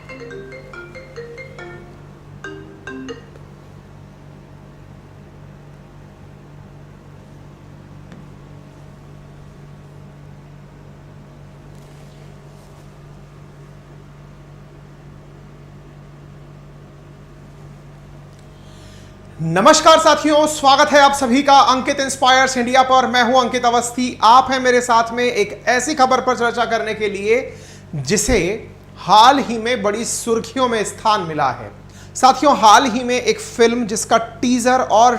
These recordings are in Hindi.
नमस्कार साथियों, स्वागत है आप सभी का अंकित इंस्पायर्स इंडिया पर। मैं हूं अंकित अवस्थी। आप हैं मेरे साथ में एक ऐसी खबर पर चर्चा करने के लिए जिसे हाल ही में बड़ी सुर्खियों में स्थान मिला है। साथियों, हाल ही में एक फिल्म जिसका टीजर और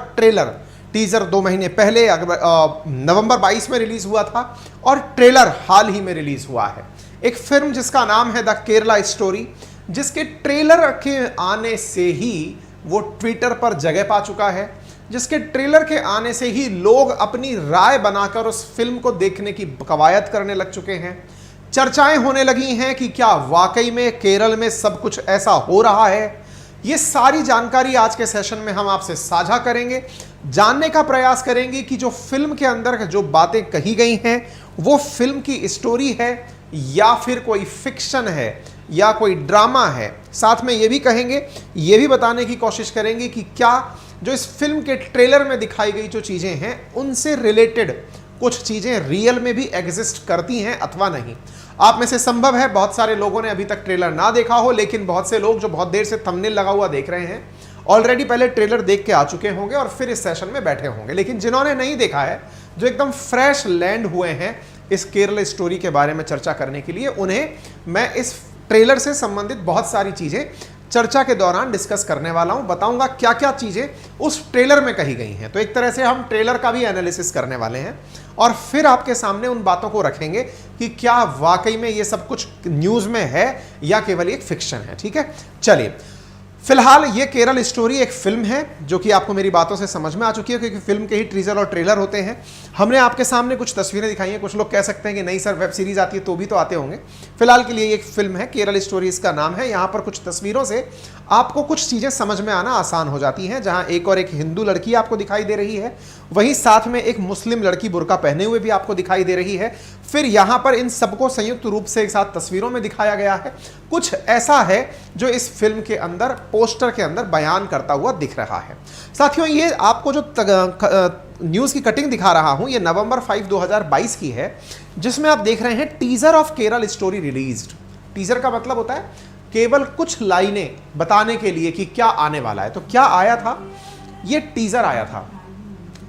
टीजर 2 महीने पहले नवंबर 22 में रिलीज हुआ था और ट्रेलर हाल ही में रिलीज हुआ है। एक फिल्म जिसका नाम है द केरला स्टोरी, जिसके ट्रेलर के आने से ही वो ट्विटर पर जगह पा चुका है, जिसके ट्रेलर के आने से ही लोग अपनी राय बनाकर उस फिल्म को देखने की कवायद करने लग चुके हैं। चर्चाएं होने लगी हैं कि क्या वाकई में केरल में सब कुछ ऐसा हो रहा है। ये सारी जानकारी आज के सेशन में हम आपसे साझा करेंगे, जानने का प्रयास करेंगे कि जो फिल्म के अंदर जो बातें कही गई हैं वो फिल्म की स्टोरी है या फिर कोई फिक्शन है या कोई ड्रामा है। साथ में ये भी कहेंगे, ये भी बताने की कोशिश करेंगे कि क्या जो इस फिल्म के ट्रेलर में दिखाई गई जो चीज़ें हैं उनसे रिलेटेड कुछ चीज़ें रियल में भी एग्जिस्ट करती हैं अथवा नहीं। आप में से संभव है बहुत सारे लोगों ने अभी तक ट्रेलर ना देखा हो, लेकिन बहुत से लोग जो बहुत देर से थंबनेल लगा हुआ देख रहे हैं ऑलरेडी पहले ट्रेलर देख के आ चुके होंगे और फिर इस सेशन में बैठे होंगे। लेकिन जिन्होंने नहीं देखा है, जो एकदम फ्रेश लैंड हुए हैं इस केरल स्टोरी के बारे में चर्चा करने के लिए, उन्हें मैं इस ट्रेलर से संबंधित बहुत सारी चीजें चर्चा के दौरान डिस्कस करने वाला हूं। बताऊंगा क्या क्या चीजें उस ट्रेलर में कही गई हैं। तो एक तरह से हम ट्रेलर का भी एनालिसिस करने वाले हैं और फिर आपके सामने उन बातों को रखेंगे कि क्या वाकई में ये सब कुछ न्यूज में है या केवल एक फिक्शन है। ठीक है, चलिए। फिलहाल ये केरल स्टोरी एक फिल्म है जो कि आपको मेरी बातों से समझ में आ चुकी है, क्योंकि फिल्म के ही टीजर और ट्रेलर होते हैं। हमने आपके सामने कुछ तस्वीरें दिखाई हैं। कुछ लोग कह सकते हैं कि नहीं सर, वेब सीरीज आती है तो भी तो आते होंगे। फिलहाल के लिए एक फिल्म है, केरल स्टोरी इसका नाम है। यहाँ पर कुछ तस्वीरों से आपको कुछ चीजें समझ में आना आसान हो जाती हैं। जहाँ एक हिंदू लड़की आपको दिखाई दे रही है, वहीं साथ में एक मुस्लिम लड़की बुर्का पहने हुए भी आपको दिखाई दे रही है। फिर यहाँ पर इन सबको संयुक्त रूप से एक साथ तस्वीरों में दिखाया गया है। कुछ ऐसा है जो इस फिल्म के अंदर पोस्टर के अंदर बयान करता हुआ दिख रहा है। साथियों, ये आपको जो न्यूज़ की कटिंग दिखा रहा हूं, ये नवंबर 5, 2022 की है, जिसमें आप देख रहे हैं teaser of Kerala story released. Teaser का मतलब होता है केवल कुछ लाइनें बताने के लिए कि क्या आने वाला है। तो क्या आया था? ये टीजर आया था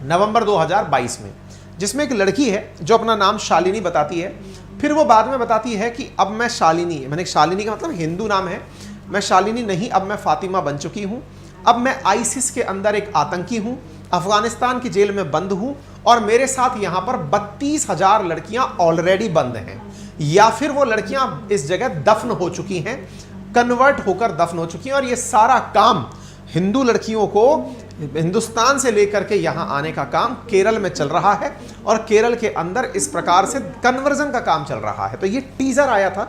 नवंबर 2022 में, जिसमें एक लड़की है जो अपना नाम शालिनी बताती है। फिर वो बाद में बताती है कि अब मैं शालिनी, मैंने शालिनी का मतलब हिंदू नाम है, मैं शालिनी नहीं, अब मैं फातिमा बन चुकी हूँ। अब मैं आईसिस के अंदर एक आतंकी हूँ, अफगानिस्तान की जेल में बंद हूँ और मेरे साथ यहाँ पर 32,000 लड़कियाँ ऑलरेडी बंद हैं, या फिर वो लड़कियाँ इस जगह दफन हो चुकी हैं, कन्वर्ट होकर दफन हो चुकी हैं। और ये सारा काम हिंदू लड़कियों को हिंदुस्तान से लेकर के यहां आने का काम केरल में चल रहा है और केरल के अंदर इस प्रकार से कन्वर्जन का काम चल रहा है। तो ये टीजर आया था।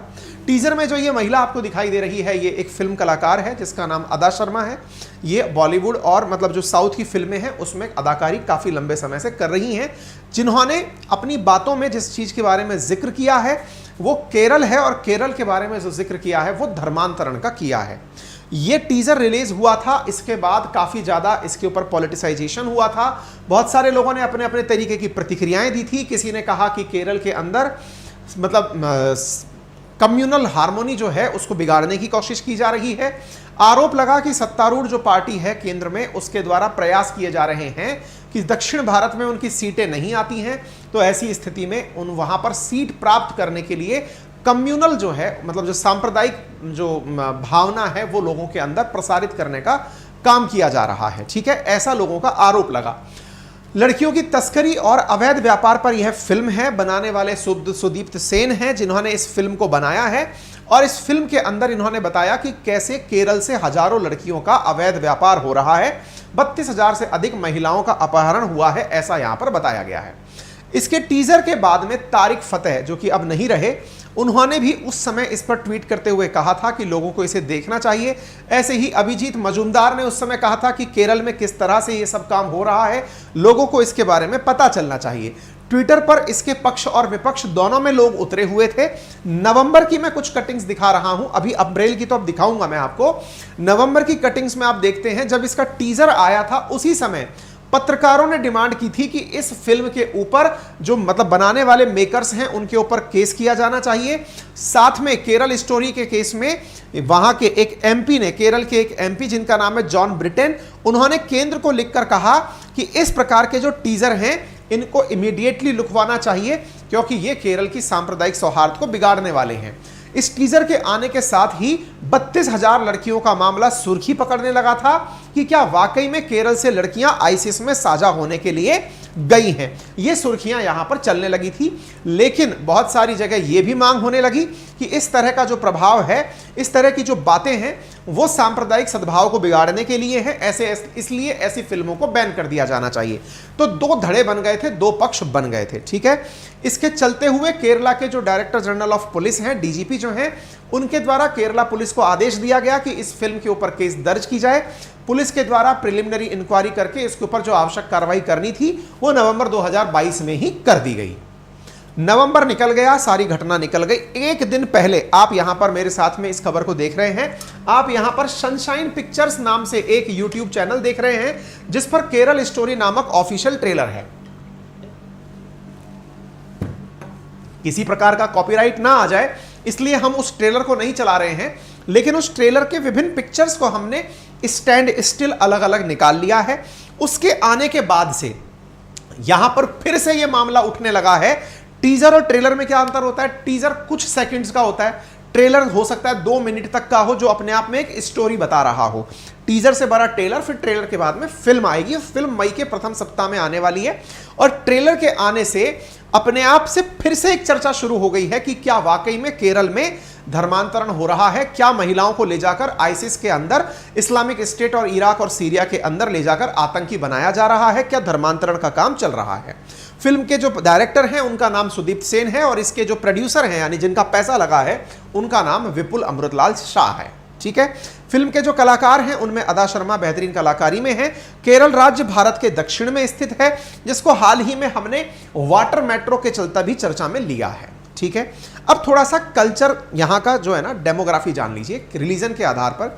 टीजर में जो ये महिला आपको दिखाई दे रही है, ये एक फिल्म कलाकार है जिसका नाम अदा शर्मा है। ये बॉलीवुड और मतलब जो साउथ की फिल्में हैं उसमें अदाकारी काफी लंबे समय से कर रही हैं। जिन्होंने अपनी बातों में जिस चीज के बारे में जिक्र किया है वो केरल है, और केरल के बारे में जो जिक्र किया है वो धर्मांतरण का किया है। ये टीजर रिलीज हुआ था, इसके बाद काफी ज्यादा इसके ऊपर पॉलिटिसाइजेशन हुआ था। बहुत सारे लोगों ने अपने अपने तरीके की प्रतिक्रियाएं दी थी। किसी ने कहा कि केरल के अंदर मतलब कम्युनल हार्मोनी जो है उसको बिगाड़ने की कोशिश की जा रही है। आरोप लगा कि सत्तारूढ़ जो पार्टी है केंद्र में, उसके द्वारा प्रयास किए जा रहे हैं कि दक्षिण भारत में उनकी सीटें नहीं आती हैं, तो ऐसी स्थिति में वहां पर सीट प्राप्त करने के लिए कम्युनल जो है, मतलब जो सांप्रदायिक जो भावना है वो लोगों के अंदर प्रसारित करने का काम किया जा रहा है। ठीक है, ऐसा लोगों का आरोप लगा। लड़कियों की तस्करी और अवैध व्यापार पर यह फिल्म है। बनाने वाले सुदीप्त सेन हैं जिन्होंने इस फिल्म को बनाया है, और इस फिल्म के अंदर इन्होंने बताया कि कैसे केरल से हजारों लड़कियों का अवैध व्यापार हो रहा है। 32,000 से अधिक महिलाओं का अपहरण हुआ है, ऐसा यहां पर बताया गया है। इसके टीजर के बाद में तारिक फतेह, जो कि अब नहीं रहे, उन्होंने भी उस समय इस पर ट्वीट करते हुए कहा था कि लोगों को इसे देखना चाहिए। ऐसे ही अभिजीत मजूमदार ने उस समय कहा था कि केरल में किस तरह से ये सब काम हो रहा है, लोगों को इसके बारे में पता चलना चाहिए। ट्विटर पर इसके पक्ष और विपक्ष दोनों में लोग उतरे हुए थे। नवंबर की मैं कुछ कटिंग्स दिखा रहा हूं, अभी अप्रैल की तो अब दिखाऊंगा मैं आपको। नवंबर की कटिंग्स में आप देखते हैं जब इसका टीजर आया था उसी समय पत्रकारों ने डिमांड की थी कि इस फिल्म के ऊपर जो मतलब बनाने वाले मेकर्स हैं उनके ऊपर केस किया जाना चाहिए। साथ में केरल स्टोरी के केस में वहां के एक एमपी ने, केरल के एक एमपी जिनका नाम है जॉन ब्रिटेन, उन्होंने केंद्र को लिखकर कहा कि इस प्रकार के जो टीजर हैं इनको इमीडिएटली लुकवाना चाहिए क्योंकि ये केरल की सांप्रदायिक सौहार्द को बिगाड़ने वाले हैं। इस टीजर के आने के साथ ही 32,000 लड़कियों का मामला सुर्खी पकड़ने लगा था कि क्या वाकई में केरल से लड़कियां आईसिस में साझा होने के लिए गई हैं। ये सुर्खियां यहां पर चलने लगी थी, लेकिन बहुत सारी जगह यह भी मांग होने लगी कि इस तरह का जो प्रभाव है, इस तरह की जो बातें हैं वो सांप्रदायिक सद्भाव को बिगाड़ने के लिए है, इसलिए ऐसी फिल्मों को बैन कर दिया जाना चाहिए। तो दो धड़े बन गए थे, दो पक्ष बन गए थे, ठीक है। इसके चलते हुए केरला के जो डायरेक्टर जनरल ऑफ पुलिस हैं, डीजीपी जो हैं, उनके द्वारा केरला पुलिस को आदेश दिया गया कि इस फिल्म के ऊपर केस दर्ज की जाए। पुलिस के द्वारा प्रिलिमिनरी इंक्वायरी करके इसके ऊपर जो आवश्यक कार्रवाई करनी थी वो नवंबर 2022 में ही कर दी गई। नवंबर निकल गया, सारी घटना निकल गई। एक दिन पहले आप यहां पर मेरे साथ में इस खबर को देख रहे हैं, आप यहां पर सनशाइन पिक्चर्स नाम से एक यूट्यूब चैनल देख रहे हैं जिस पर केरल स्टोरी नामक ऑफिशियल ट्रेलर है। किसी प्रकार का कॉपीराइट ना आ जाए इसलिए हम उस ट्रेलर को नहीं चला रहे हैं, लेकिन उस ट्रेलर के विभिन्न पिक्चर्स को हमने स्टैंड स्टिल अलग अलग निकाल लिया है। उसके आने के बाद से यहां पर फिर से यह मामला उठने लगा है। टीजर और ट्रेलर में क्या अंतर होता है? टीजर कुछ सेकंड्स का होता है, ट्रेलर हो सकता है 2 मिनट तक का हो जो अपने आप में एक स्टोरी बता रहा हो। टीजर से बड़ा ट्रेलर, फिर ट्रेलर के बाद में फिल्म आएगी। फिल्म मई के प्रथम सप्ताह में आने वाली है और ट्रेलर के आने से अपने आप से फिर से एक चर्चा शुरू हो गई है कि क्या वाकई में केरल में धर्मांतरण हो रहा है, क्या महिलाओं को ले जाकर आईसिस के अंदर, इस्लामिक स्टेट और इराक और सीरिया के अंदर ले जाकर आतंकी बनाया जा रहा है, क्या धर्मांतरण का काम चल रहा है। फिल्म के जो डायरेक्टर हैं उनका नाम सुदीप सेन है और इसके जो प्रोड्यूसर हैं यानी जिनका पैसा लगा है उनका नाम विपुल अमृतलाल शाह है, ठीक है। फिल्म के जो कलाकार हैं उनमें अदा शर्मा बेहतरीन कलाकारी में है। केरल राज्य भारत के दक्षिण में स्थित है जिसको हाल ही में हमने वाटर मेट्रो के चलता भी चर्चा में लिया है, ठीक है। अब थोड़ा सा कल्चर यहाँ का जो है ना, डेमोग्राफी जान लीजिए। रिलीजन के आधार पर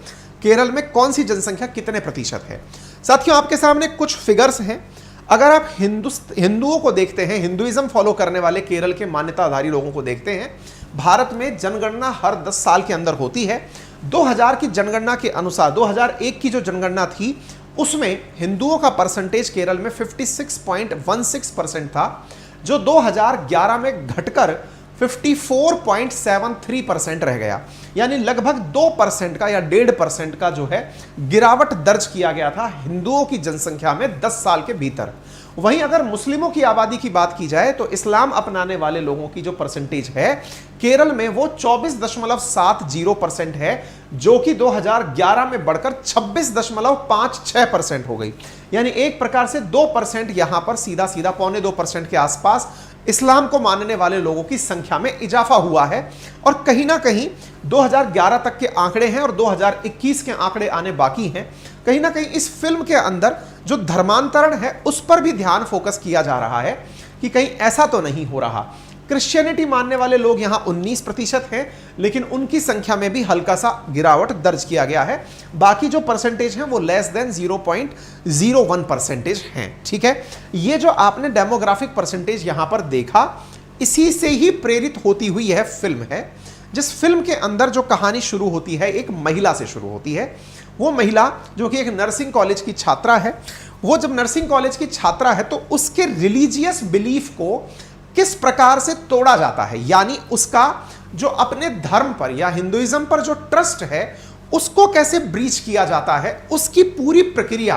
केरल में कौन सी जनसंख्या कितने प्रतिशत है। साथियों आपके सामने कुछ फिगर्स हैं। अगर आप हिंदुओं को देखते हैं, हिंदुइज्म फॉलो करने वाले केरल के मान्यताधारी लोगों को देखते हैं, भारत में जनगणना हर 10 साल के अंदर होती है। 2000 की जनगणना के अनुसार 2001 की जो जनगणना थी उसमें हिंदुओं का परसेंटेज केरल में 56.16% था, जो 2011 में घटकर 54.73% रह गया। यानी लगभग 2% का या 1.5% का जो है गिरावट दर्ज किया गया था हिंदुओं की जनसंख्या में 10 साल के भीतर। वहीं अगर मुस्लिमों की आबादी की बात की जाए तो इस्लाम अपनाने वाले लोगों की जो परसेंटेज है केरल में वो 24.70% है, जो कि 2011 में बढ़कर 26.56% हो गई। यानी एक प्रकार से 2% यहां पर सीधा सीधा 1.25% के आसपास इस्लाम को मानने वाले लोगों की संख्या में इजाफा हुआ है। और कहीं ना कहीं 2011 तक के आंकड़े हैं और 2021 के आंकड़े आने बाकी हैं। कहीं ना कहीं इस फिल्म के अंदर जो धर्मांतरण है उस पर भी ध्यान फोकस किया जा रहा है कि कहीं ऐसा तो नहीं हो रहा। क्रिश्चियनिटी मानने वाले लोग यहां 19% हैं, लेकिन उनकी संख्या में भी हल्का सा गिरावट दर्ज किया गया है। बाकी जो परसेंटेज हैं वो लेस देन 0.01% हैं, ठीक है। ये जो आपने डेमोग्राफिक परसेंटेज यहां पर देखा, इसी से ही प्रेरित होती हुई यह फिल्म है। जिस फिल्म के अंदर जो कहानी शुरू होती है एक महिला से शुरू होती है। वो महिला जो कि एक नर्सिंग कॉलेज की छात्रा है, वो जब नर्सिंग कॉलेज की छात्रा है तो उसके रिलीजियस बिलीफ को किस प्रकार से तोड़ा जाता है, यानी उसका जो अपने धर्म पर या हिंदुइज्म पर जो ट्रस्ट है उसको कैसे ब्रीच किया जाता है, उसकी पूरी प्रक्रिया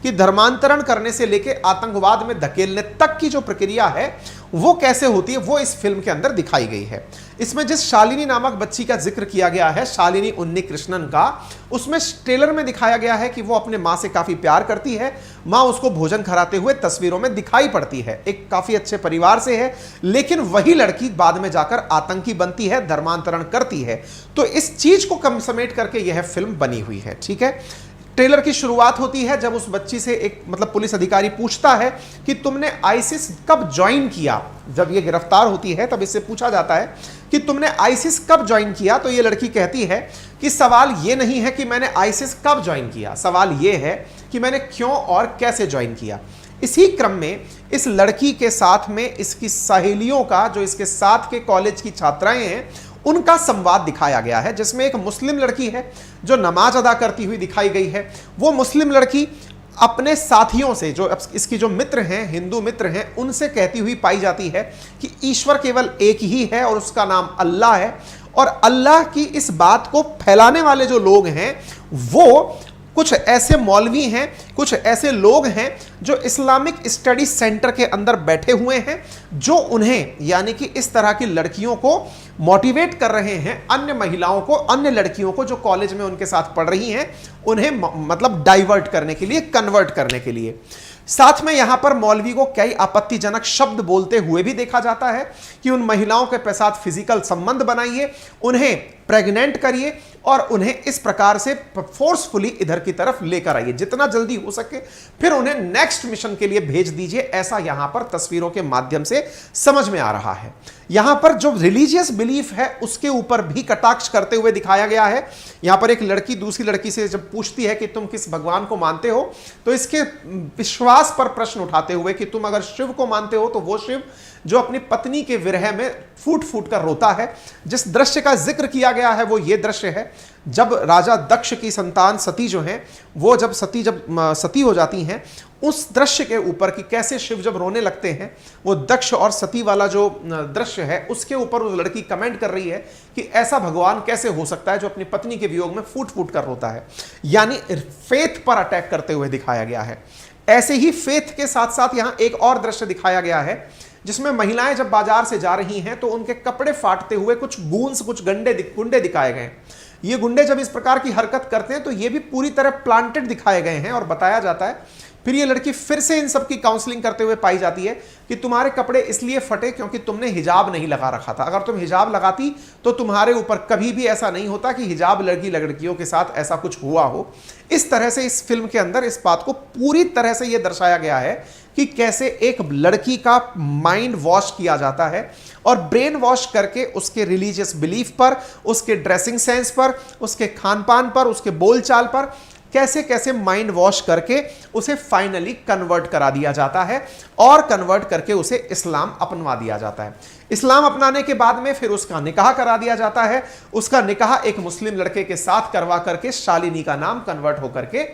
कि धर्मांतरण करने से लेकर आतंकवाद में धकेलने तक की जो प्रक्रिया है वो कैसे होती है, वो इस फिल्म के अंदर दिखाई गई है। इसमें जिस शालिनी नामक बच्ची का जिक्र किया गया है, शालिनी उन्नीकृष्णन का, उसमें ट्रेलर में दिखाया गया है कि वो अपने माँ से काफी प्यार करती है। माँ उसको भोजन कराते हुए तस्वीरों में दिखाई पड़ती है। एक काफी अच्छे परिवार से है, लेकिन वही लड़की बाद में जाकर आतंकी बनती है, धर्मांतरण करती है। तो इस चीज को कम समेट करके यह फिल्म बनी हुई है, ठीक है। ट्रेलर की शुरुआत होती है जब उस बच्ची से एक मतलब पुलिस अधिकारी पूछता है कि तुमने आईसिस कब ज्वाइन किया। जब ये गिरफ्तार होती है तब इससे पूछा जाता है कि तुमने आईसिस कब ज्वाइन किया, तो ये लड़की कहती है कि सवाल ये नहीं है कि मैंने आईसिस कब ज्वाइन किया, सवाल ये है कि मैंने क्यों और कैसे ज्वाइन किया। इसी क्रम में इस लड़की के साथ में इसकी सहेलियों का, जो इसके साथ के कॉलेज की छात्राएं हैं, उनका संवाद दिखाया गया है, जिसमें एक मुस्लिम लड़की है जो नमाज अदा करती हुई दिखाई गई है। वो मुस्लिम लड़की अपने साथियों से, जो इसकी जो मित्र हैं, हिंदू मित्र हैं, उनसे कहती हुई पाई जाती है कि ईश्वर केवल एक ही है और उसका नाम अल्लाह है। और अल्लाह की इस बात को फैलाने वाले जो लोग हैं वो कुछ ऐसे मौलवी हैं, कुछ ऐसे लोग हैं जो इस्लामिक स्टडी सेंटर के अंदर बैठे हुए हैं, जो उन्हें यानी कि इस तरह की लड़कियों को मोटिवेट कर रहे हैं, अन्य महिलाओं को, अन्य लड़कियों को जो कॉलेज में उनके साथ पढ़ रही हैं, उन्हें मतलब डाइवर्ट करने के लिए, कन्वर्ट करने के लिए। साथ में यहां पर मौलवी को कई आपत्तिजनक शब्द बोलते हुए भी देखा जाता है कि उन महिलाओं के साथ फिजिकल संबंध बनाइए, उन्हें प्रेग्नेंट करिए और उन्हें इस प्रकार से फोर्सफुली इधर की तरफ लेकर आइए, जितना जल्दी हो सके, फिर उन्हें नेक्स्ट मिशन के लिए भेज दीजिए। ऐसा यहां पर तस्वीरों के माध्यम से समझ में आ रहा है। यहां पर जो रिलीजियस बिलीफ है उसके ऊपर भी कटाक्ष करते हुए दिखाया गया है। यहां पर एक लड़की दूसरी लड़की से जब पूछती है कि तुम किस भगवान को मानते हो, तो इसके विश्वास पर प्रश्न उठाते हुए कि तुम अगर शिव को मानते हो तो वो शिव जो अपनी पत्नी के विरह में फूट फूट कर रोता है। जिस दृश्य का जिक्र किया गया है वो ये दृश्य है जब राजा दक्ष की संतान सती जो है, वो जब सती हो जाती हैं, उस दृश्य के ऊपर कि कैसे शिव जब रोने लगते हैं, वो दक्ष और सती वाला जो दृश्य है उसके ऊपर उस लड़की कमेंट कर रही है कि ऐसा भगवान कैसे हो सकता है जो अपनी पत्नी के वियोग में फूट फूट कर रोता है। यानी फेथ पर अटैक करते हुए दिखाया गया है। ऐसे ही फेथ के साथ साथ यहां एक और दृश्य दिखाया गया है जिसमें महिलाएं जब बाजार से जा रही हैं तो उनके कपड़े फाटते हुए कुछ गूंस, कुछ गुंडे दिखाए गए। ये गुंडे जब इस प्रकार की हरकत करते हैं तो ये भी पूरी तरह प्लांटेड दिखाए गए हैं और बताया जाता है। फिर ये लड़की फिर से इन सब की काउंसलिंग करते हुए पाई जाती है कि तुम्हारे कपड़े इसलिए फटे क्योंकि तुमने हिजाब नहीं लगा रखा था। अगर तुम हिजाब लगाती तो तुम्हारे ऊपर कभी भी ऐसा नहीं होता कि हिजाब लड़कियों के साथ ऐसा कुछ हुआ हो। इस तरह से इस फिल्म के अंदर इस बात को पूरी तरह से यह दर्शाया गया है कि कैसे एक लड़की का माइंड वॉश किया जाता है और ब्रेन वॉश करके उसके रिलीजियस बिलीफ पर, उसके ड्रेसिंग सेंस पर, उसके खान पान पर, उसके बोलचाल पर कैसे कैसे माइंड वॉश करके उसे फाइनली कन्वर्ट करा दिया जाता है और कन्वर्ट करके उसे इस्लाम अपनवा दिया जाता है। इस्लाम अपनाने के बाद में फिर उसका निकाह करा दिया जाता है। उसका निकाह एक मुस्लिम लड़के के साथ करवा करके शालिनी का नाम कन्वर्ट होकर के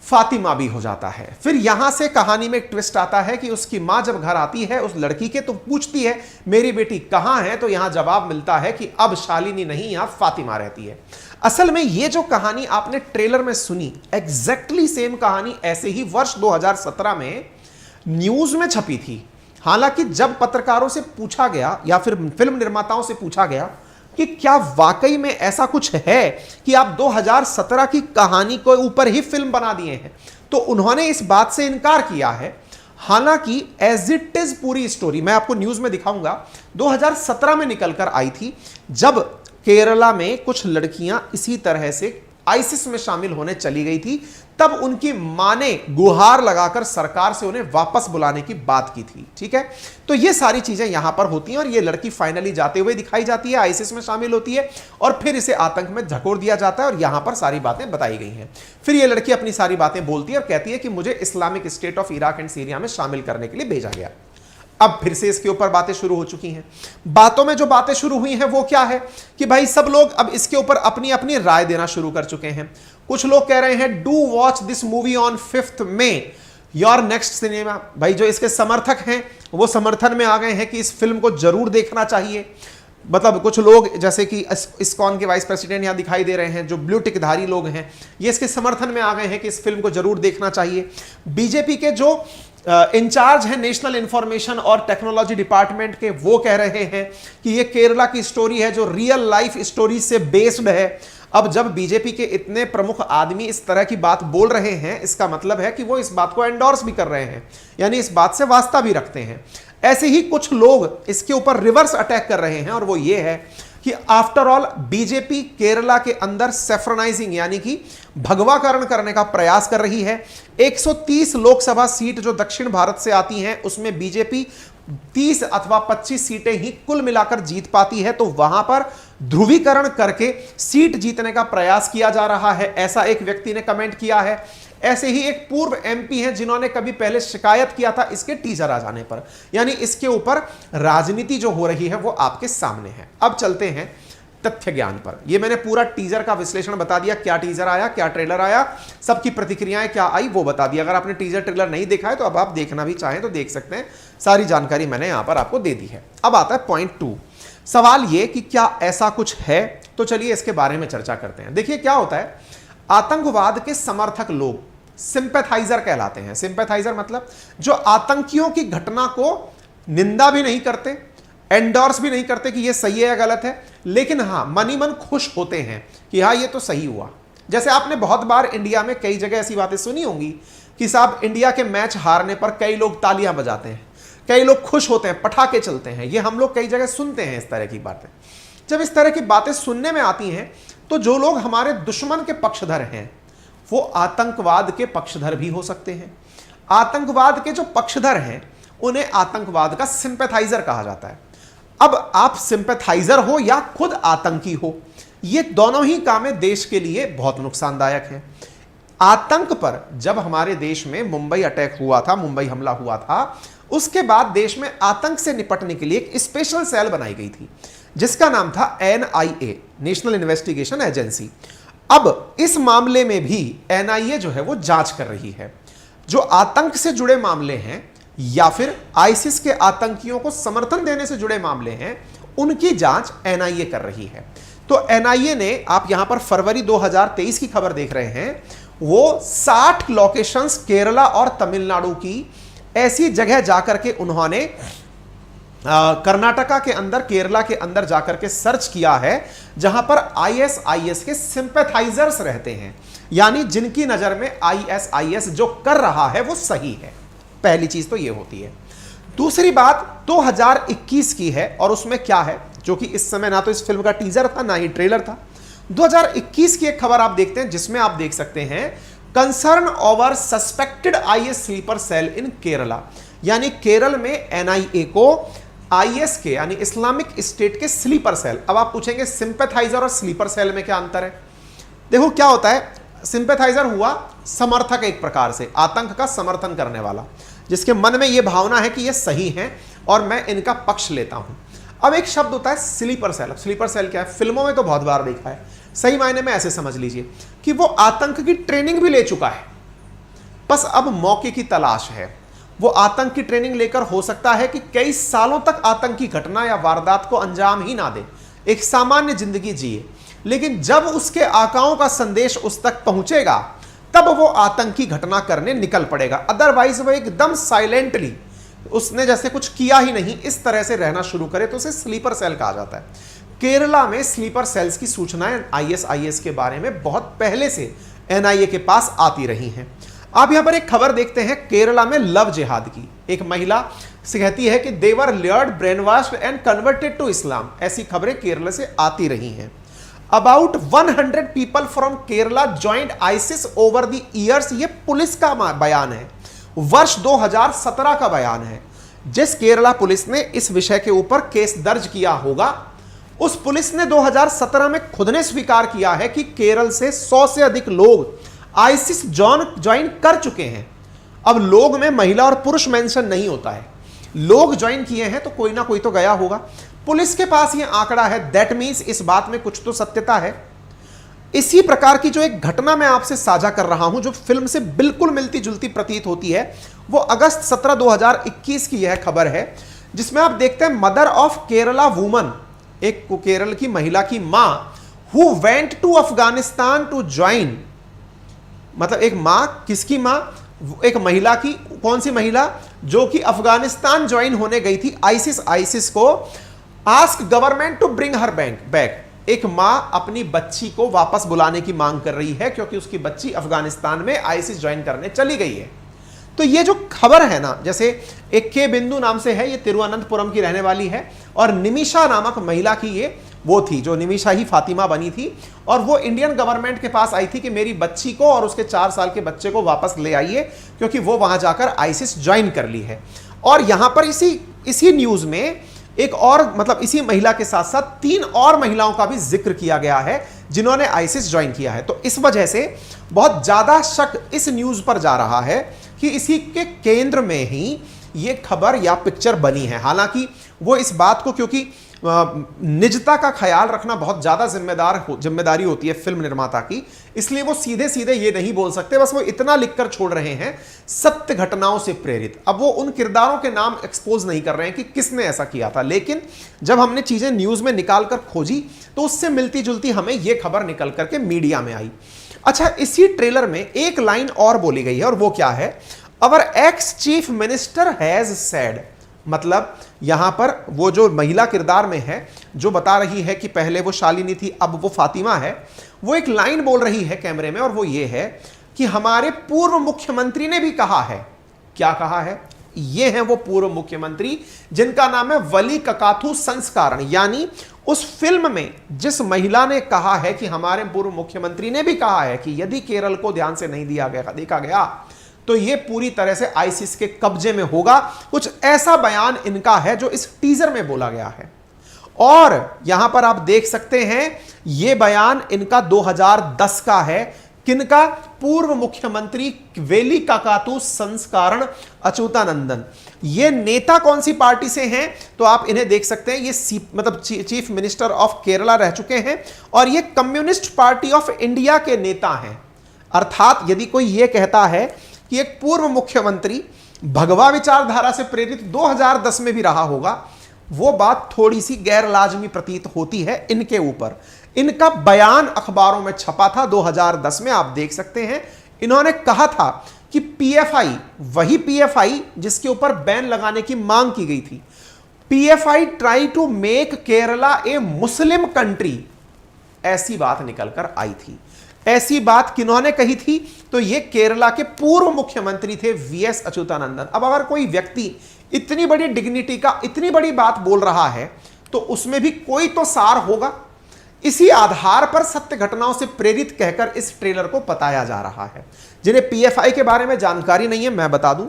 फातिमा भी हो जाता है। फिर यहां से कहानी में एक ट्विस्ट आता है कि उसकी मां जब घर आती है उस लड़की के तो पूछती है मेरी बेटी कहां है, तो यहां जवाब मिलता है कि अब शालिनी नहीं, यहां फातिमा रहती है। असल में ये जो कहानी आपने ट्रेलर में सुनी, एग्जैक्टली सेम कहानी ऐसे ही वर्ष 2017 में न्यूज में छपी थी। हालांकि जब पत्रकारों से पूछा गया या फिर फिल्म निर्माताओं से पूछा गया कि क्या वाकई में ऐसा कुछ है कि आप 2017 की कहानी के ऊपर ही फिल्म बना दिए हैं, तो उन्होंने इस बात से इनकार किया है। हालांकि एज इट इज पूरी स्टोरी मैं आपको न्यूज में दिखाऊंगा 2017 में निकलकर आई थी, जब केरला में कुछ लड़कियां इसी तरह से आईसिस में शामिल होने चली गई थी। तब उनकी मां ने गुहार लगाकर सरकार से उन्हें वापस बुलाने की बात की थी। ठीक है, तो ये सारी चीजें यहां पर होती हैं और ये लड़की फाइनली जाते हुए दिखाई जाती है, आईसिस में शामिल होती है और फिर इसे आतंक में झकोड़ दिया जाता है और यहां पर सारी बातें बताई गई हैं। फिर ये लड़की अपनी सारी बातें बोलती है और कहती है कि मुझे Islamic state of Iraq and Syria में शामिल करने के लिए भेजा गया। अब फिर से इसके ऊपर बातें शुरू हो चुकी हैं। बातों में जो बातें शुरू हुई हैं वो क्या है कि भाई सब लोग अब इसके ऊपर अपनी अपनी राय देना शुरू कर चुके हैं। कुछ लोग कह रहे हैं do watch this movie on 5th May, your next cinema. भाई जो इसके समर्थक हैं वो समर्थन में आ गए हैं कि इस फिल्म को जरूर देखना चाहिए। मतलब कुछ लोग जैसे कि इस्कॉन के वाइस प्रेसिडेंट यहां दिखाई दे रहे हैं, जो ब्लू टिकधारी लोग हैं, ये इसके समर्थन में आ गए हैं कि इस फिल्म को जरूर देखना चाहिए। बीजेपी के जो इंचार्ज हैं नेशनल इंफॉर्मेशन और टेक्नोलॉजी डिपार्टमेंट के, वो कह रहे हैं कि ये केरला की स्टोरी है जो रियल लाइफ स्टोरी से बेस्ड है। अब जब बीजेपी के इतने प्रमुख आदमी इस तरह की बात बोल रहे हैं, इसका मतलब है कि वो इस बात को एंडोर्स भी कर रहे हैं, यानी इस बात से वास्ता भी रखते हैं। ऐसे ही कुछ लोग इसके ऊपर रिवर्स अटैक कर रहे हैं और वो ये है कि आफ्टर ऑल बीजेपी केरला के अंदर सेफ्रनाइजिंग यानी कि भगवाकरण करने का प्रयास कर रही है। 130 लोकसभा सीट जो दक्षिण भारत से आती हैं उसमें बीजेपी 30 अथवा 25 सीटें ही कुल मिलाकर जीत पाती है, तो वहां पर ध्रुवीकरण करके सीट जीतने का प्रयास किया जा रहा है, ऐसा एक व्यक्ति ने कमेंट किया है। ऐसे ही एक पूर्व एमपी हैं जिन्होंने कभी पहले शिकायत किया था इसके टीजर आ जाने पर, यानी इसके ऊपर राजनीति जो हो रही है वो आपके सामने है। अब चलते हैं तथ्य ज्ञान पर। ये मैंने पूरा टीजर का विश्लेषण बता दिया, क्या टीजर आया, क्या ट्रेलर आया, सबकी प्रतिक्रियाएं क्या आई वो बता दिया। अगर आपने टीजर ट्रेलर नहीं देखा है तो अब आप देखना भी चाहें तो देख सकते हैं, सारी जानकारी मैंने यहां पर आपको दे दी है। अब आता है पॉइंट 2, सवाल ये कि क्या ऐसा कुछ है, तो चलिए इसके बारे में चर्चा करते हैं। देखिए क्या होता है, आतंकवाद के समर्थक लोग सिंपैथाइजर कहलाते हैं। सिंपैथाइजर मतलब जो आतंकियों की घटना को निंदा भी नहीं करते, एंडोर्स भी नहीं करते कि ये सही है या गलत है, लेकिन हां मन ही मन खुश होते हैं कि हाँ ये तो सही हुआ। जैसे आपने बहुत बार इंडिया में कई जगह ऐसी बातें सुनी होंगी कि साहब इंडिया के मैच हारने पर कई लोग तालियां बजाते हैं, कई लोग खुश होते हैं, पटाखे चलते हैं। ये हम लोग कई जगह सुनते हैं इस तरह की बातें। जब इस तरह की बातें सुनने में आती हैं तो जो लोग हमारे दुश्मन के पक्षधर हैं वो आतंकवाद के पक्षधर भी हो सकते हैं। आतंकवाद के जो पक्षधर हैं उन्हें आतंकवाद का सिंपैथाइजर कहा जाता है। अब आप सिंपैथाइजर हो या खुद आतंकी हो, ये दोनों ही कामें देश के लिए बहुत नुकसानदायक हैं। आतंक पर जब हमारे देश में मुंबई अटैक हुआ था, मुंबई हमला हुआ था, उसके बाद देश में आतंक से निपटने के लिए एक स्पेशल सेल बनाई गई थी जिसका नाम था NIA, नेशनल इन्वेस्टिगेशन एजेंसी। अब इस मामले में भी NIA जो है वो जांच कर रही है। जो आतंक से जुड़े मामले हैं या फिर आईसिस के आतंकियों को समर्थन देने से जुड़े मामले हैं, उनकी जांच NIA कर रही है। तो NIA ने, आप यहां पर फरवरी 2023 की खबर देख रहे हैं, वो 60 लोकेशंस केरला और तमिलनाडु की ऐसी जगह जाकर के उन्होंने कर्नाटका के अंदर, केरला के अंदर जाकर के सर्च किया है जहां पर ISIS के सिंपैथाइजर्स रहते हैं, यानी जिनकी नजर में ISIS जो कर रहा है वो सही है। पहली चीज तो ये होती है। दूसरी बात 2021 की है और उसमें क्या है, जो कि इस समय ना तो इस फिल्म का टीजर था ना ही ट्रेलर था। 2021 की एक खबर आप देखते हैं जिसमें आप देख सकते हैं concern over suspected IS sleeper cell in Kerala, यानी केरल में NIA को IS के यानी इस्लामिक स्टेट के स्लीपर सेल। अब आप पूछेंगे सिंपैथाइजर और स्लीपर सेल में क्या अंतर है। देखो क्या होता है, सिंपैथाइजर हुआ समर्थक, एक प्रकार से आतंक का समर्थन करने वाला, जिसके मन में यह भावना है कि यह सही है और मैं इनका पक्ष लेता हूं। अब एक शब्द होता है स्लीपर सेल। स्लीपर सेल क्या है, फिल्मों में तो बहुत बार देखा है, सही मायने में ऐसे समझ लीजिए कि वो आतंक की ट्रेनिंग भी ले चुका है, बस अब मौके की तलाश है। वो आतंक की ट्रेनिंग लेकर हो सकता है कि कई सालों तक आतंक की घटना या वारदात को अंजाम ही ना दे, एक सामान्य जिंदगी जिए, लेकिन जब उसके आकाओं का संदेश उस तक पहुंचेगा तब वो आतंक की घटना करने निकल पड़ेगा। अदरवाइज वो एकदम साइलेंटली, उसने जैसे कुछ किया ही नहीं, इस तरह से रहना शुरू करे तो उसे स्लीपर सेल कहा जाता है। केरला में स्लीपर सेल्स की सूचनाएं ISIS के बारे में बहुत पहले से NIA के पास आती रही हैं। आप यहां पर एक खबर देखते हैं केरला में लव जिहाद की। एक महिला से कहती है कि दे वर lord, ब्रेनवॉश्ड and converted to Islam. ऐसी खबरें केरला से आती रही हैं। About 100 people from Kerala joined ISIS over the years. ये पुलिस का बयान है, वर्ष 2017 का बयान है। जिस केरला पुलिस ने इस विषय के ऊपर केस दर्ज किया होगा, उस पुलिस ने 2017 में खुद ने स्वीकार किया है कि केरल से 100 से अधिक लोग आइसिस ज्वाइन कर चुके हैं। अब लोग में महिला और पुरुष मेंशन नहीं होता है, लोग ज्वाइन किए हैं तो कोई ना कोई तो गया होगा। पुलिस के पास यह आंकड़ा है, दैट मींस इस बात में कुछ तो सत्यता है। इसी प्रकार की जो एक घटना मैं आपसे साझा कर रहा हूं, जो फिल्म से बिल्कुल मिलती जुलती प्रतीत होती है, वो अगस्त 17, 2021 की यह खबर है, जिसमें आप देखते हैं मदर ऑफ केरला वुमन, एक केरल की महिला की मां, who went to Afghanistan to join. मतलब एक मां, किसकी मां, एक महिला की, कौन सी महिला, जो कि अफगानिस्तान ज्वाइन होने गई थी आइसिस को। Ask government to bring her back. एक मां अपनी बच्ची को वापस बुलाने की मांग कर रही है क्योंकि उसकी बच्ची अफगानिस्तान में आइसिस ज्वाइन करने चली गई है। तो ये जो खबर है ना, जैसे एक के बिंदु नाम से है, ये तिरुवनंतपुरम की रहने वाली है, और निमिषा नामक महिला की ये वो थी जो निमिषा ही फातिमा बनी थी, और वो इंडियन गवर्नमेंट के पास आई थी कि मेरी बच्ची को और उसके 4 साल के बच्चे को वापस ले आइए, क्योंकि वो वहां जाकर आईसिस ज्वाइन कर ली है। और यहां पर इसी न्यूज में एक और, मतलब इसी महिला के साथ साथ 3 और महिलाओं का भी जिक्र किया गया है जिन्होंने आईसिस ज्वाइन किया है। तो इस वजह से बहुत ज्यादा शक इस न्यूज पर जा रहा है कि इसी के केंद्र में ही ये खबर या पिक्चर बनी है। हालांकि वो इस बात को, क्योंकि निजता का ख्याल रखना बहुत ज्यादा जिम्मेदारी होती है फिल्म निर्माता की, इसलिए वो सीधे सीधे ये नहीं बोल सकते। बस वो इतना लिखकर छोड़ रहे हैं, सत्य घटनाओं से प्रेरित। अब वो उन किरदारों के नाम एक्सपोज नहीं कर रहे हैं कि किसने ऐसा किया था, लेकिन जब हमने चीजें न्यूज में निकाल कर खोजी तो उससे मिलती जुलती हमें यह खबर निकल करके मीडिया में आई। अच्छा, इसी ट्रेलर में एक लाइन और बोली गई है, और वो क्या है, our ex chief minister has said. मतलब यहां पर वो जो महिला किरदार में है, जो बता रही है कि पहले वो शालिनी थी अब वो फातिमा है, वो एक लाइन बोल रही है कैमरे में, और वो ये है कि हमारे पूर्व मुख्यमंत्री ने भी कहा है। क्या कहा है? ये है वो पूर्व मुख्यमंत्री जिनका नाम है वली ककाथू संस्कारण। यानी उस फिल्म में जिस महिला ने कहा है कि हमारे पूर्व मुख्यमंत्री ने भी कहा है कि यदि केरल को ध्यान से नहीं देखा गया तो यह पूरी तरह से आईसिस के कब्जे में होगा, कुछ ऐसा बयान इनका है जो इस टीजर में बोला गया है। और यहां पर आप देख सकते हैं यह बयान इनका 2010 का है। किनका? पूर्व मुख्यमंत्री वेली काकातु संस्कारण अच्युतानंदन। ये नेता कौन सी पार्टी से हैं? तो आप इन्हें देख सकते हैं, ये मतलब चीफ मिनिस्टर ऑफ केरला रह चुके हैं, और ये कम्युनिस्ट पार्टी ऑफ इंडिया के नेता हैं। अर्थात यदि कोई यह कहता है कि एक पूर्व मुख्यमंत्री भगवा विचारधारा से प्रेरित 2010 में भी रहा होगा, वो बात थोड़ी सी गैर लाजमी प्रतीत होती है इनके ऊपर। इनका बयान अखबारों में छपा था 2010 में, आप देख सकते हैं। इन्होंने कहा था कि पीएफआई, वही पीएफआई जिसके ऊपर बैन लगाने की मांग की गई थी, PFI try to make Kerala a Muslim country, ऐसी बात निकलकर आई थी। ऐसी बात किन्होंने कही थी? तो ये केरला के पूर्व मुख्यमंत्री थे वीएस अच्युतानंदन। अब अगर कोई व्यक्ति इतनी बड़ी डिग्निटी का इतनी बड़ी बात बोल रहा है तो उसमें भी कोई तो सार होगा। इसी आधार पर सत्य घटनाओं से प्रेरित कहकर इस ट्रेलर को बताया जा रहा है। जिन्हें पीएफआई के बारे में जानकारी नहीं है, मैं बता दूं,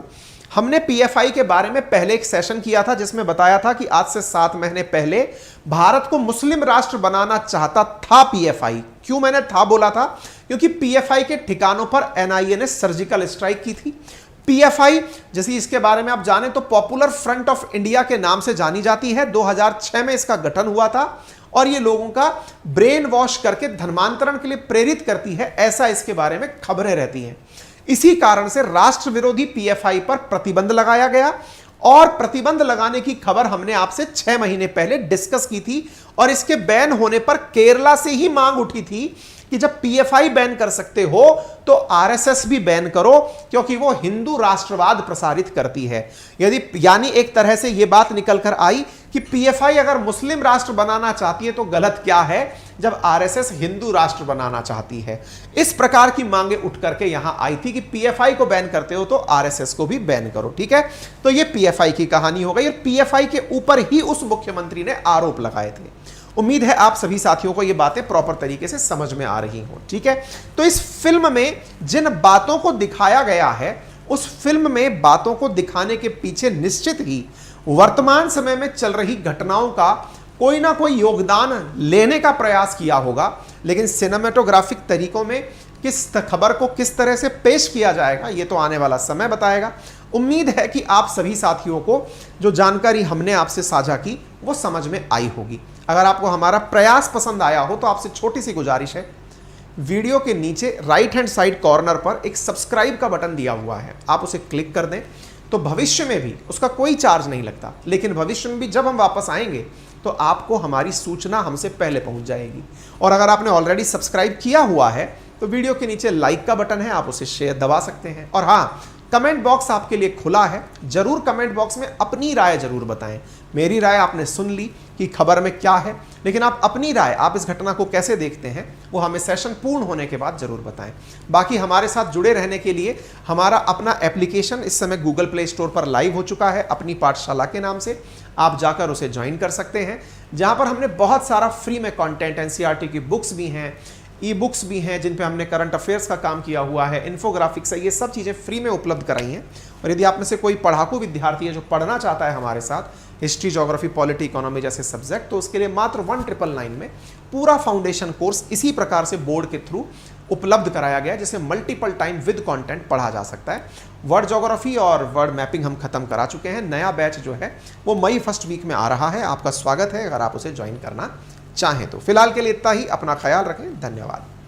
हमने पीएफआई के बारे में पहले एक सेशन किया था जिसमें बताया था कि आज से 7 महीने पहले भारत को मुस्लिम राष्ट्र बनाना चाहता था पीएफआई। क्यों मैंने था बोला था? क्योंकि पीएफआई के ठिकानों पर एनआईए ने सर्जिकल स्ट्राइक की थी। पीएफआई, जैसे इसके बारे में आप जाने तो पॉपुलर फ्रंट ऑफ इंडिया के नाम से जानी जाती है। 2006 में इसका गठन हुआ था, और ये लोगों का ब्रेन वॉश करके धर्मांतरण के लिए प्रेरित करती है, ऐसा इसके बारे में खबरें रहती हैं। इसी कारण से राष्ट्र विरोधी पीएफआई पर प्रतिबंध लगाया गया, और प्रतिबंध लगाने की खबर हमने आपसे 6 महीने पहले डिस्कस की थी। और इसके बैन होने पर केरला से ही मांग उठी थी कि जब पीएफआई बैन कर सकते हो तो आरएसएस भी बैन करो, क्योंकि वो हिंदू राष्ट्रवाद प्रसारित करती है। यानी एक तरह से यह बात निकलकर आई कि पीएफआई अगर मुस्लिम राष्ट्र बनाना चाहती है तो गलत क्या है जब आरएसएस हिंदू राष्ट्र बनाना चाहती है। इस प्रकार की मांगे उठ करके यहां आई थी कि पीएफआई को बैन करते हो तो आरएसएस को भी बैन करो। ठीक है, तो यह पीएफआई की कहानी हो गई, और पीएफआई के ऊपर ही उस मुख्यमंत्री ने आरोप लगाए थे। उम्मीद है आप सभी साथियों को ये बातें प्रॉपर तरीके से समझ में आ रही हो। ठीक है, तो इस फिल्म में जिन बातों को दिखाया गया है, उस फिल्म में बातों को दिखाने के पीछे निश्चित ही वर्तमान समय में चल रही घटनाओं का कोई ना कोई योगदान लेने का प्रयास किया होगा। लेकिन सिनेमेटोग्राफिक तरीकों में किस खबर को किस तरह से पेश किया जाएगा, ये तो आने वाला समय बताएगा। उम्मीद है कि आप सभी साथियों को जो जानकारी हमने आपसे साझा की वो समझ में आई होगी। अगर आपको हमारा प्रयास पसंद आया हो तो आपसे छोटी सी गुजारिश है, वीडियो के नीचे राइट हैंड साइड कॉर्नर पर एक सब्सक्राइब का बटन दिया हुआ है, आप उसे क्लिक कर दें तो भविष्य में भी उसका कोई चार्ज नहीं लगता, लेकिन भविष्य में भी जब हम वापस आएंगे तो आपको हमारी सूचना हमसे पहले पहुंच जाएगी। और अगर आपने ऑलरेडी सब्सक्राइब किया हुआ है तो वीडियो के नीचे लाइक का बटन है, आप उसे शेयर दबा सकते हैं। और हाँ, कमेंट बॉक्स आपके लिए खुला है, जरूर कमेंट बॉक्स में अपनी राय जरूर बताएं। मेरी राय आपने सुन ली कि खबर में क्या है, लेकिन आप अपनी राय, आप इस घटना को कैसे देखते हैं, वो हमें सेशन पूर्ण होने के बाद जरूर बताएं। बाकी हमारे साथ जुड़े रहने के लिए हमारा अपना एप्लीकेशन इस समय गूगल प्ले स्टोर पर लाइव हो चुका है, अपनी पाठशाला के नाम से। आप जाकर उसे ज्वाइन कर सकते हैं। जहां पर हमने बहुत सारा फ्री में कंटेंट, एनसीईआरटी की बुक्स भी हैं, ई बुक्स भी हैं जिन पे हमने करंट अफेयर्स का काम किया हुआ है, इन्फोग्राफिक्स है, ये सब चीज़ें फ्री में उपलब्ध कराई हैं। और यदि आप में से कोई पढ़ाकू विद्यार्थी है जो पढ़ना चाहता है हमारे साथ हिस्ट्री, ज्योग्राफी, पॉलिटी, इकोनॉमी जैसे सब्जेक्ट, तो उसके लिए मात्र 1999 में पूरा फाउंडेशन कोर्स इसी प्रकार से बोर्ड के थ्रू उपलब्ध कराया गया, जिसमें मल्टीपल टाइम विद कंटेंट पढ़ा जा सकता है। वर्ड ज्योग्राफी और वर्ड मैपिंग हम खत्म करा चुके हैं। नया बैच जो है वो मई फर्स्ट वीक में आ रहा है। आपका स्वागत है अगर आप उसे ज्वाइन करना चाहें तो। फिलहाल के लिए इतना ही। अपना ख्याल रखें। धन्यवाद।